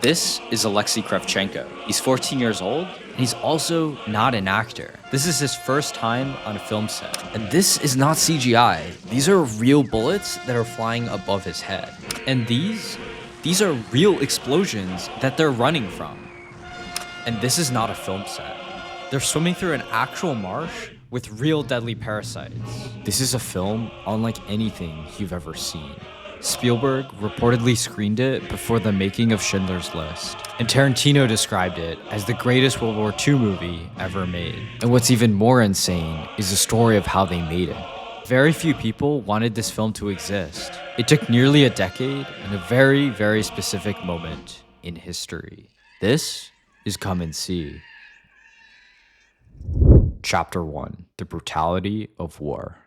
This is Alexei Kravchenko. He's 14 years old, and he's also not an actor. This is his first time on a film set. And this is not CGI. These are real bullets that are flying above his head. And these are real explosions that they're running from. And this is not a film set. They're swimming through an actual marsh with real deadly parasites. This is a film unlike anything you've ever seen. Spielberg reportedly screened it before the making of Schindler's List, and Tarantino described it as the greatest World War II movie ever made. And what's even more insane is the story of how they made it. Very few people wanted this film to exist. It took nearly a decade and a very, very specific moment in history. This is Come and See. Chapter 1: The Brutality of War.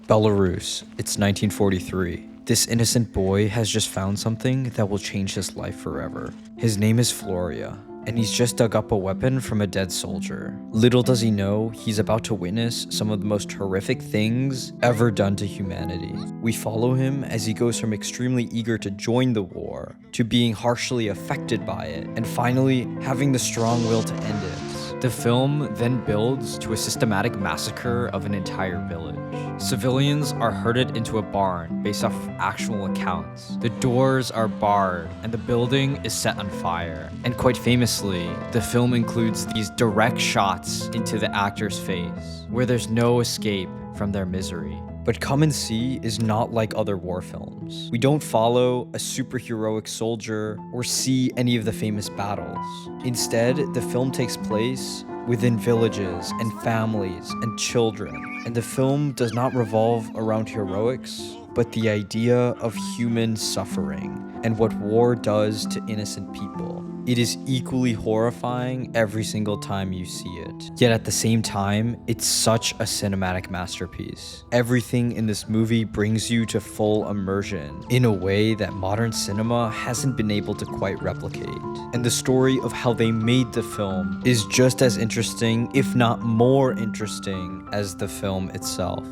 Belarus, it's 1943. This innocent boy has just found something that will change his life forever. His name is Floria, and he's just dug up a weapon from a dead soldier. Little does he know, he's about to witness some of the most horrific things ever done to humanity. We follow him as he goes from extremely eager to join the war, to being harshly affected by it, and finally having the strong will to end it. The film then builds to a systematic massacre of an entire village. Civilians are herded into a barn based off of actual accounts. The doors are barred and the building is set on fire. And quite famously, the film includes these direct shots into the actor's face, where there's no escape from their misery. But Come and See is not like other war films. We don't follow a superheroic soldier or see any of the famous battles. Instead, the film takes place within villages and families and children. And the film does not revolve around heroics, but the idea of human suffering and what war does to innocent people. It is equally horrifying every single time you see it. Yet at the same time, it's such a cinematic masterpiece. Everything in this movie brings you to full immersion in a way that modern cinema hasn't been able to quite replicate. And the story of how they made the film is just as interesting, if not more interesting, as the film itself.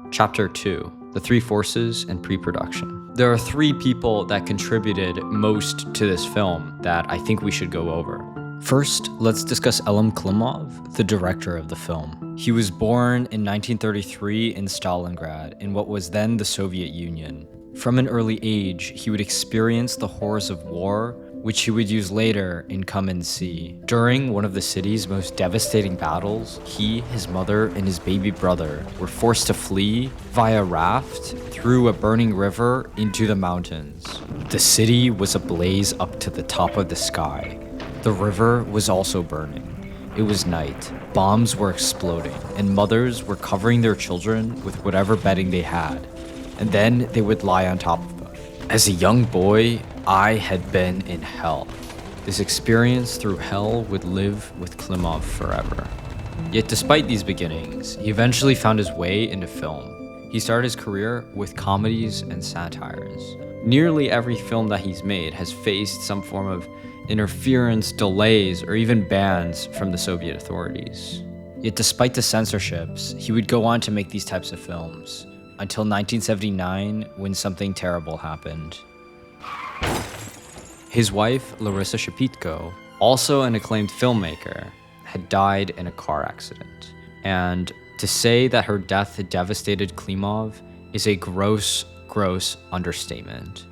Chapter 2: The Three Forces and Pre-Production. There are three people that contributed most to this film that I think we should go over. First, let's discuss Elem Klimov, the director of the film. He was born in 1933 in Stalingrad, in what was then the Soviet Union. From an early age, he would experience the horrors of war, which he would use later in Come and See. During one of the city's most devastating battles, he, his mother, and his baby brother were forced to flee via raft through a burning river into the mountains. The city was ablaze up to the top of the sky. The river was also burning. It was night. Bombs were exploding, and mothers were covering their children with whatever bedding they had, and then they would lie on top of them. As a young boy, I had been in hell. This experience through hell would live with Klimov forever. Yet despite these beginnings, he eventually found his way into film. He started his career with comedies and satires. Nearly every film that he's made has faced some form of interference, delays, or even bans from the Soviet authorities. Yet despite the censorships, he would go on to make these types of films, until 1979, when something terrible happened. His wife, Larissa Shepitko, also an acclaimed filmmaker, had died in a car accident. And to say that her death had devastated Klimov is a gross understatement.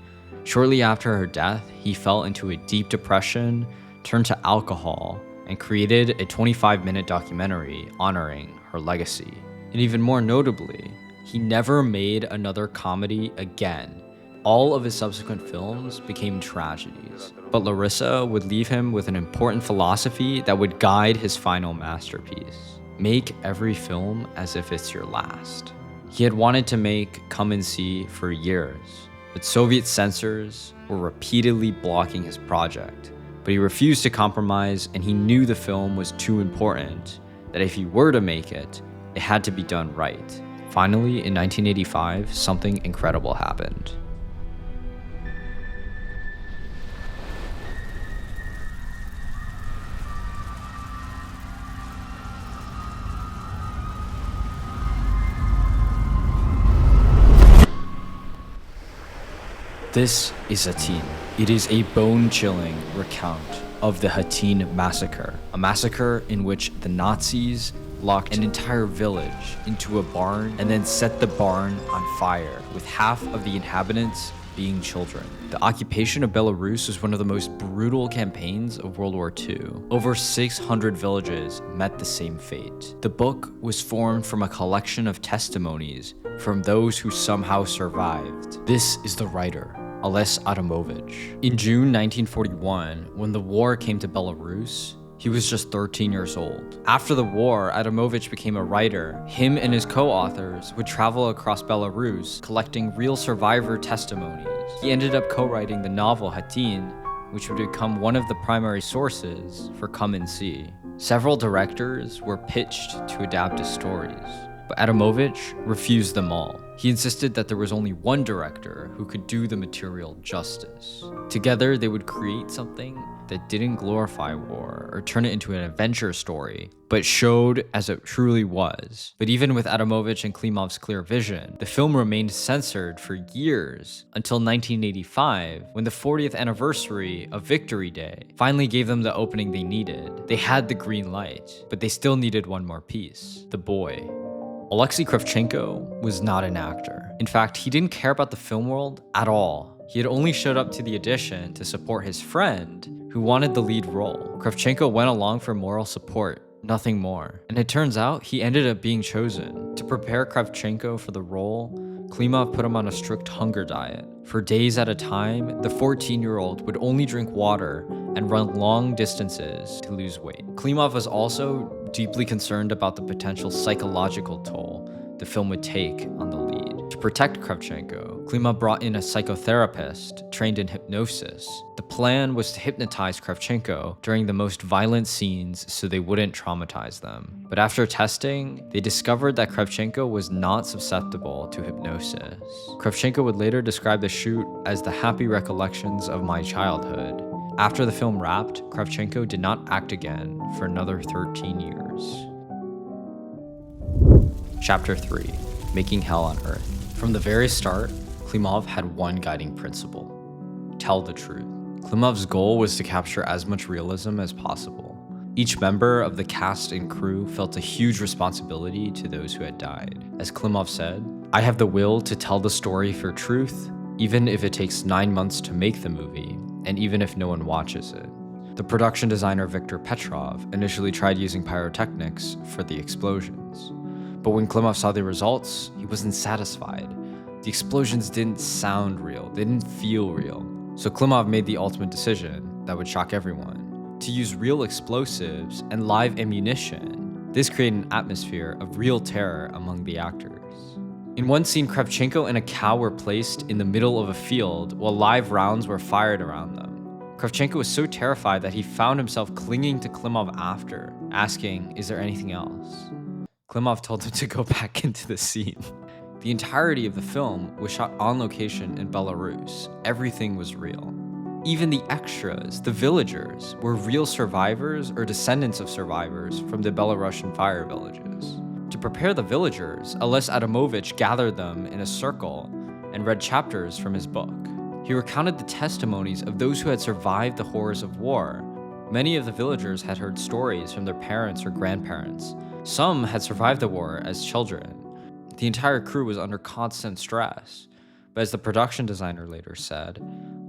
Shortly after her death, he fell into a deep depression, turned to alcohol, and created a 25-minute documentary honoring her legacy. And even more notably, he never made another comedy again. All of his subsequent films became tragedies, but Larissa would leave him with an important philosophy that would guide his final masterpiece. Make every film as if it's your last. He had wanted to make Come and See for years, but Soviet censors were repeatedly blocking his project. But he refused to compromise, and he knew the film was too important, that if he were to make it, it had to be done right. Finally, in 1985, something incredible happened. This is Khatyn, It is a bone-chilling recount of the Khatyn massacre, a massacre in which the Nazis locked an entire village into a barn and then set the barn on fire, with half of the inhabitants being children. The occupation of Belarus was one of the most brutal campaigns of World War II. Over 600 villages met the same fate. The book was formed from a collection of testimonies from those who somehow survived. This is the writer, Alexei Adamovich. In June 1941, when the war came to Belarus, he was just 13 years old. After the war, Adamovich became a writer. Him and his co-authors would travel across Belarus, collecting real survivor testimonies. He ended up co-writing the novel Khatyn, which would become one of the primary sources for Come and See. Several directors were pitched to adapt his stories, but Adamovich refused them all. He insisted that there was only one director who could do the material justice. Together, they would create something that didn't glorify war or turn it into an adventure story, but showed as it truly was. But even with Adamovich and Klimov's clear vision, the film remained censored for years until 1985, when the 40th anniversary of Victory Day finally gave them the opening they needed. They had the green light, but they still needed one more piece: the boy. Alexei Kravchenko was not an actor. In fact, he didn't care about the film world at all. He had only showed up to the audition to support his friend, who wanted the lead role. Kravchenko went along for moral support, nothing more. And it turns out he ended up being chosen. To prepare Kravchenko for the role, Klimov put him on a strict hunger diet. For days at a time, the 14-year-old would only drink water and run long distances to lose weight. Klimov was also deeply concerned about the potential psychological toll the film would take on the lead. To protect Kravchenko, Klimov brought in a psychotherapist trained in hypnosis. The plan was to hypnotize Kravchenko during the most violent scenes so they wouldn't traumatize them. But after testing, they discovered that Kravchenko was not susceptible to hypnosis. Kravchenko would later describe the shoot as the happy recollections of my childhood. After the film wrapped, Kravchenko did not act again for another 13 years. Chapter 3. Making Hell on Earth. From the very start, Klimov had one guiding principle: tell the truth. Klimov's goal was to capture as much realism as possible. Each member of the cast and crew felt a huge responsibility to those who had died. As Klimov said, "I have the will to tell the story for truth, even if it takes 9 months to make the movie, and even if no one watches it." The production designer Viktor Petrov initially tried using pyrotechnics for the explosions. But when Klimov saw the results, he wasn't satisfied. The explosions didn't sound real, they didn't feel real. So Klimov made the ultimate decision that would shock everyone: to use real explosives and live ammunition. This created an atmosphere of real terror among the actors. In one scene, Kravchenko and a cow were placed in the middle of a field while live rounds were fired around them. Kravchenko was so terrified that he found himself clinging to Klimov after, asking, "Is there anything else?" Klimov told him to go back into the scene. The entirety of the film was shot on location in Belarus. Everything was real. Even the extras, the villagers, were real survivors or descendants of survivors from the Belarusian fire villages. To prepare the villagers, Alexei Adamovich gathered them in a circle and read chapters from his book. He recounted the testimonies of those who had survived the horrors of war. Many of the villagers had heard stories from their parents or grandparents. Some had survived the war as children. The entire crew was under constant stress. But as the production designer later said,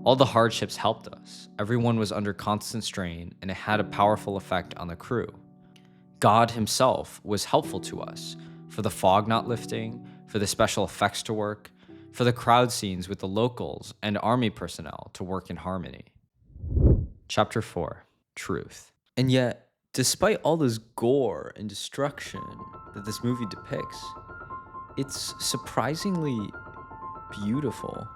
"All the hardships helped us. Everyone was under constant strain, and it had a powerful effect on the crew. God himself was helpful to us, for the fog not lifting, for the special effects to work, for the crowd scenes with the locals and army personnel to work in harmony." Chapter 4. Truth. And yet, despite all this gore and destruction that this movie depicts, it's surprisingly beautiful.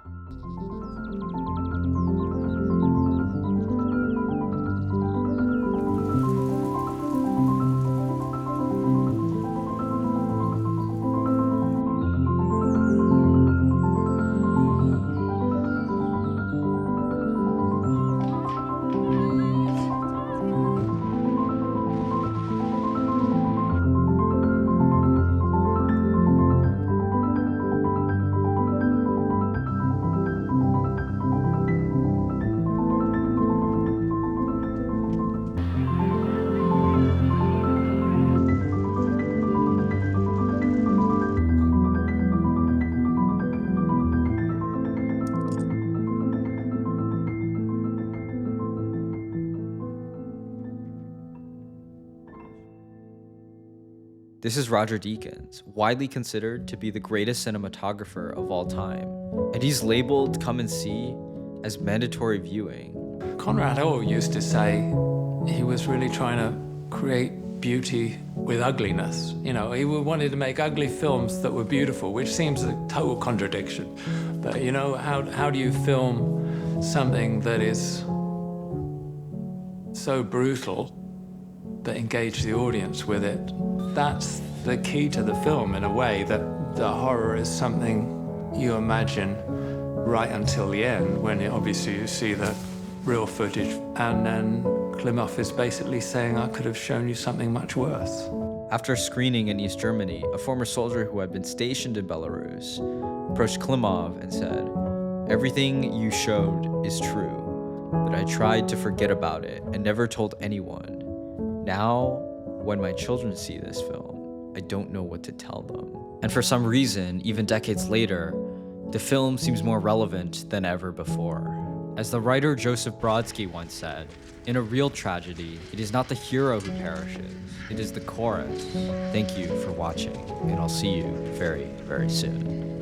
This is Roger Deakins, widely considered to be the greatest cinematographer of all time. And he's labeled Come and See as mandatory viewing. Conrad Orr used to say he was really trying to create beauty with ugliness. You know, he wanted to make ugly films that were beautiful, which seems a total contradiction. But, you know, how do you film something that is so brutal but engage the audience with it? That's the key to the film, in a way, that the horror is something you imagine right until the end, when obviously you see the real footage. And then Klimov is basically saying, I could have shown you something much worse. After screening in East Germany, a former soldier who had been stationed in Belarus approached Klimov and said, "Everything you showed is true, but I tried to forget about it and never told anyone. Now, when my children see this film, I don't know what to tell them." And for some reason, even decades later, the film seems more relevant than ever before. As the writer Joseph Brodsky once said, in a real tragedy, it is not the hero who perishes, it is the chorus. Thank you for watching, and I'll see you very, very soon.